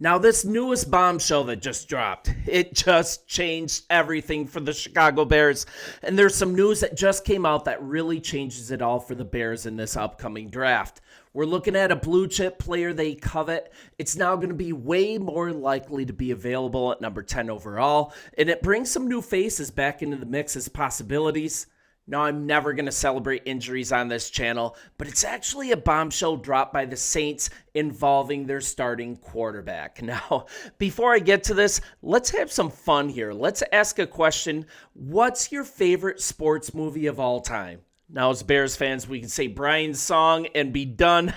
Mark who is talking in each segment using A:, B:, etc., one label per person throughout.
A: Now, this newest bombshell that just dropped, it just changed everything for the Chicago Bears. And there's some news that just came out that really changes it all for the Bears in this upcoming draft. We're looking at a blue chip player they covet. It's now going to be way more likely to be available at number 10 overall. And it brings some new faces back into the mix as possibilities. Now, I'm never going to celebrate injuries on this channel, but it's actually a bombshell dropped by the Saints involving their starting quarterback. Now, before I get to this, let's have some fun here. Let's ask a question. What's your favorite sports movie of all time? Now, as Bears fans, we can say Brian's song and be done,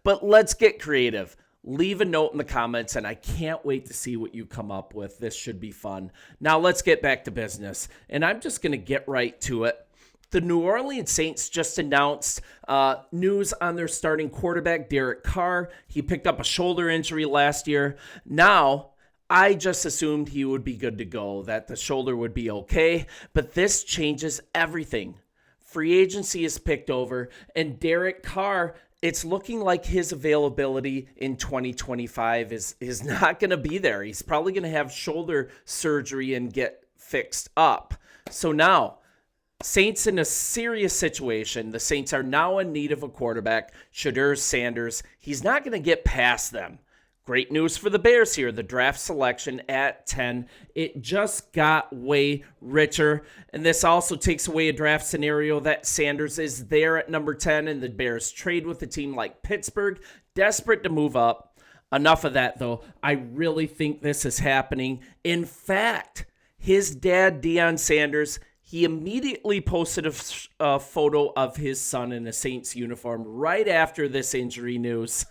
A: but let's get creative. Leave a note in the comments, and I can't wait to see what you come up with. This should be fun. Now, let's get back to business, and I'm just going to get right to it. The New Orleans Saints just announced news on their starting quarterback, Derek Carr. He picked up a shoulder injury last year. Now, I just assumed he would be good to go, that the shoulder would be okay, but this changes everything. Free agency is picked over, and Derek Carr, it's looking like his availability in 2025 is not going to be there. He's probably going to have shoulder surgery and get fixed up. So now, Saints in a serious situation. The Saints are now in need of a quarterback. Shedeur Sanders, he's not going to get past them. Great news for the Bears here. The draft selection at 10, it just got way richer. And this also takes away a draft scenario that Sanders is there at number 10 and the Bears trade with a team like Pittsburgh, desperate to move up. Enough of that, though. I really think this is happening. In fact, his dad, Deion Sanders, he immediately posted a photo of his son in a Saints uniform right after this injury news.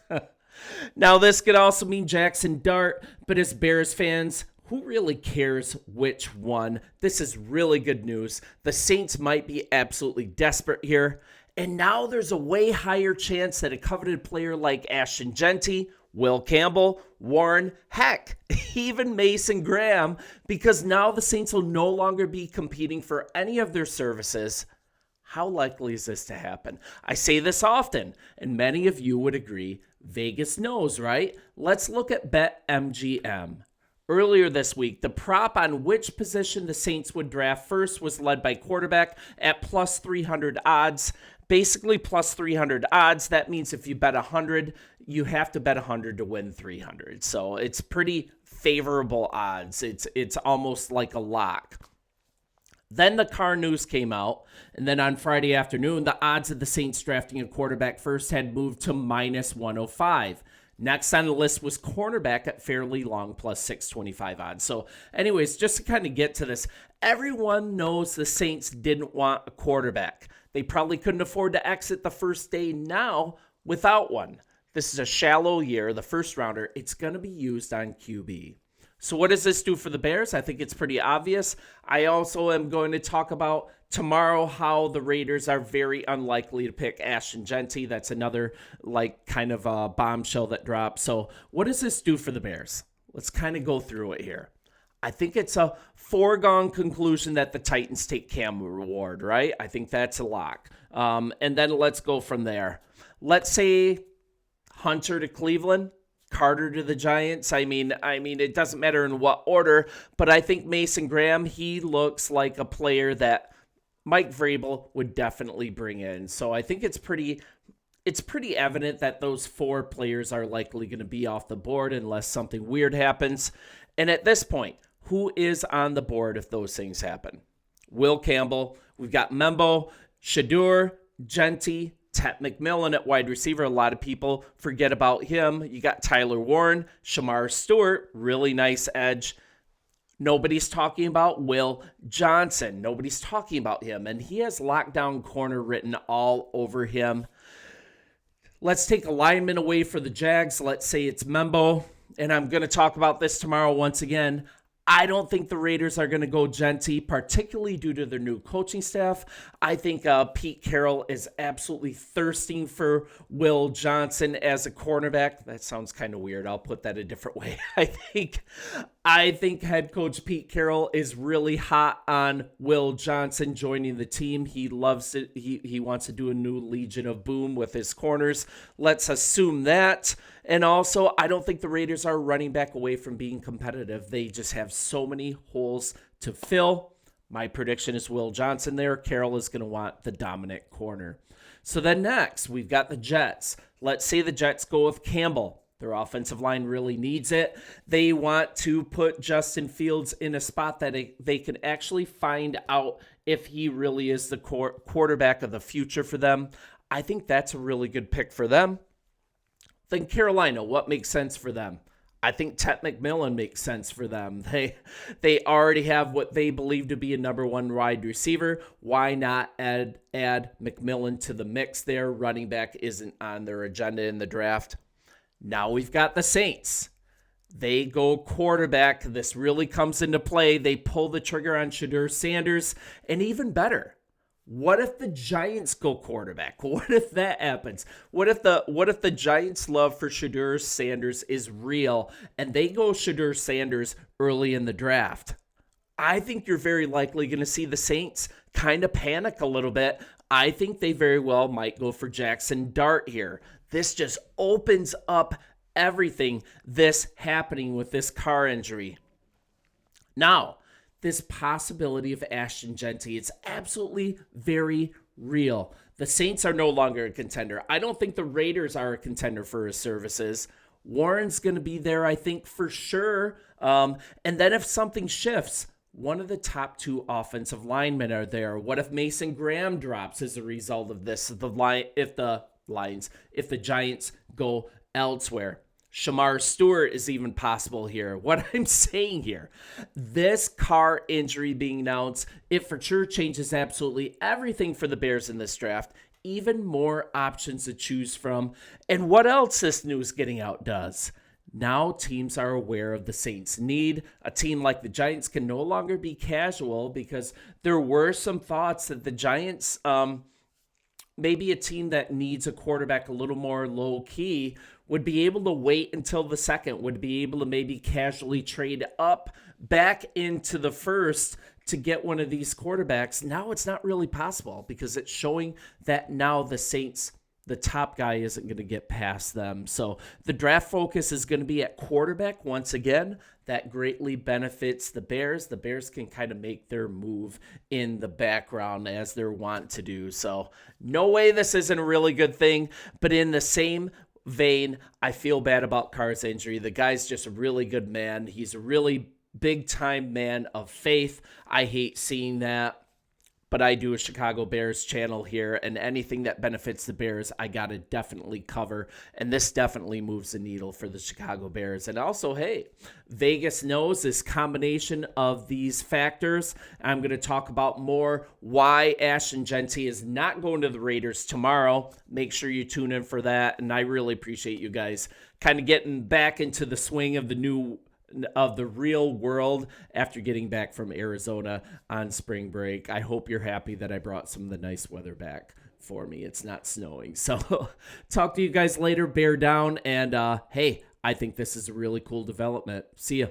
A: Now, this could also mean Jackson Dart, but as Bears fans, who really cares which one? This is really good news. The Saints might be absolutely desperate here. And now there's a way higher chance that a coveted player like Ashton Jeanty, Will Campbell, Warren, heck, even Mason Graham, because now the Saints will no longer be competing for any of their services. How likely is this to happen? I say this often, and many of you would agree. Vegas knows, right? Let's look at BetMGM. Earlier this week, the prop on which position the Saints would draft first was led by quarterback at plus 300 odds. Basically, plus 300 odds. That means if you bet 100, you have to bet 100 to win 300. So it's pretty favorable odds. It's almost like a lock. Then the Carr news came out, and then on Friday afternoon, the odds of the Saints drafting a quarterback first had moved to minus 105. Next on the list was cornerback at fairly long plus 625 odds. So anyways, just to kind of get to this, everyone knows the Saints didn't want a quarterback. They probably couldn't afford to exit the first day now without one. This is a shallow year, the first rounder. It's going to be used on QB. So what does this do for the Bears? I think it's pretty obvious. I also am going to talk about tomorrow how the Raiders are very unlikely to pick Ashton Jeanty. That's another kind of a bombshell that dropped. So what does this do for the Bears? Let's kind of go through it here. I think it's a foregone conclusion that the Titans take Cam Ward, right? I think that's a lock. And then let's go from there. Let's say Hunter to Cleveland. Carter to the Giants. I mean, it doesn't matter in what order, but I think Mason Graham, he looks like a player that Mike Vrabel would definitely bring in. So I think it's pretty evident that those four players are likely going to be off the board unless something weird happens. And at this point, who is on the board if those things happen? Will Campbell. We've got Membo, Shedeur, Jeanty, Tet McMillan at wide receiver. A lot of people forget about him. You got Tyler Warren, Shamar Stewart, really nice edge. Nobody's talking about Will Johnson. Nobody's talking about him. And he has lockdown corner written all over him. Let's take a lineman away for the Jags. Let's say it's Membo. And I'm going to talk about this tomorrow once again. I don't think the Raiders are going to go Jeanty, particularly due to their new coaching staff. I think Pete Carroll is absolutely thirsting for Will Johnson as a cornerback. That sounds kind of weird. I'll put that a different way. I think head coach Pete Carroll is really hot on Will Johnson joining the team. He loves it. He wants to do a new Legion of Boom with his corners. Let's assume that. And also, I don't think the Raiders are running back away from being competitive. They just have so many holes to fill. My prediction is Will Johnson there. Carroll is going to want the dominant corner. So then next, we've got the Jets. Let's say the Jets go with Campbell. Their offensive line really needs it. They want to put Justin Fields in a spot that they can actually find out if he really is the quarterback of the future for them. I think that's a really good pick for them. Then Carolina, what makes sense for them? I think Ted McMillan makes sense for them. They already have what they believe to be a number one wide receiver. Why not add McMillan to the mix there? Running back isn't on their agenda in the draft. Now we've got the Saints. They go quarterback. This really comes into play. They pull the trigger on Shedeur Sanders. And even better, what if the Giants go quarterback? What if that happens? What if the Giants' love for Shedeur Sanders is real and they go Shedeur Sanders early in the draft? I think you're very likely going to see the Saints kind of panic a little bit. I think they very well might go for Jackson Dart here. This just opens up everything, this happening with this car injury. Now, this possibility of Ashton Jeanty, it's absolutely very real. The Saints are no longer a contender. I don't think the Raiders are a contender for his services. Warren's going to be there, I think, for sure. And then if something shifts, one of the top two offensive linemen are there. What if Mason Graham drops as a result of this? If the Giants go elsewhere. Shamar Stewart is even possible here. What I'm saying here, this car injury being announced, it for sure changes absolutely everything for the Bears in this draft. Even more options to choose from. And what else this news getting out does? Now teams are aware of the Saints' need. A team like the Giants can no longer be casual because there were some thoughts that the Giants, maybe a team that needs a quarterback a little more low-key, would be able to wait until the second, would be able to maybe casually trade up back into the first to get one of these quarterbacks. Now it's not really possible because it's showing that now the Saints, the top guy isn't going to get past them. So the draft focus is going to be at quarterback once again. That greatly benefits the Bears. The Bears can kind of make their move in the background as they're wont to do. So no way this isn't a really good thing, but in the same vein, I feel bad about Carr's injury. The guy's just a really good man. He's a really big-time man of faith. I hate seeing that. But I do a Chicago Bears channel here, and anything that benefits the Bears, I got to definitely cover. And this definitely moves the needle for the Chicago Bears. And also, hey, Vegas knows this combination of these factors. I'm going to talk about more why Ashton Jeanty is not going to the Raiders tomorrow. Make sure you tune in for that. And I really appreciate you guys kind of getting back into the swing of the real world after getting back from Arizona on spring break. I hope you're happy that I brought some of the nice weather back for me. It's not snowing. So talk to you guys later. Bear down. And hey, I think this is a really cool development. See ya.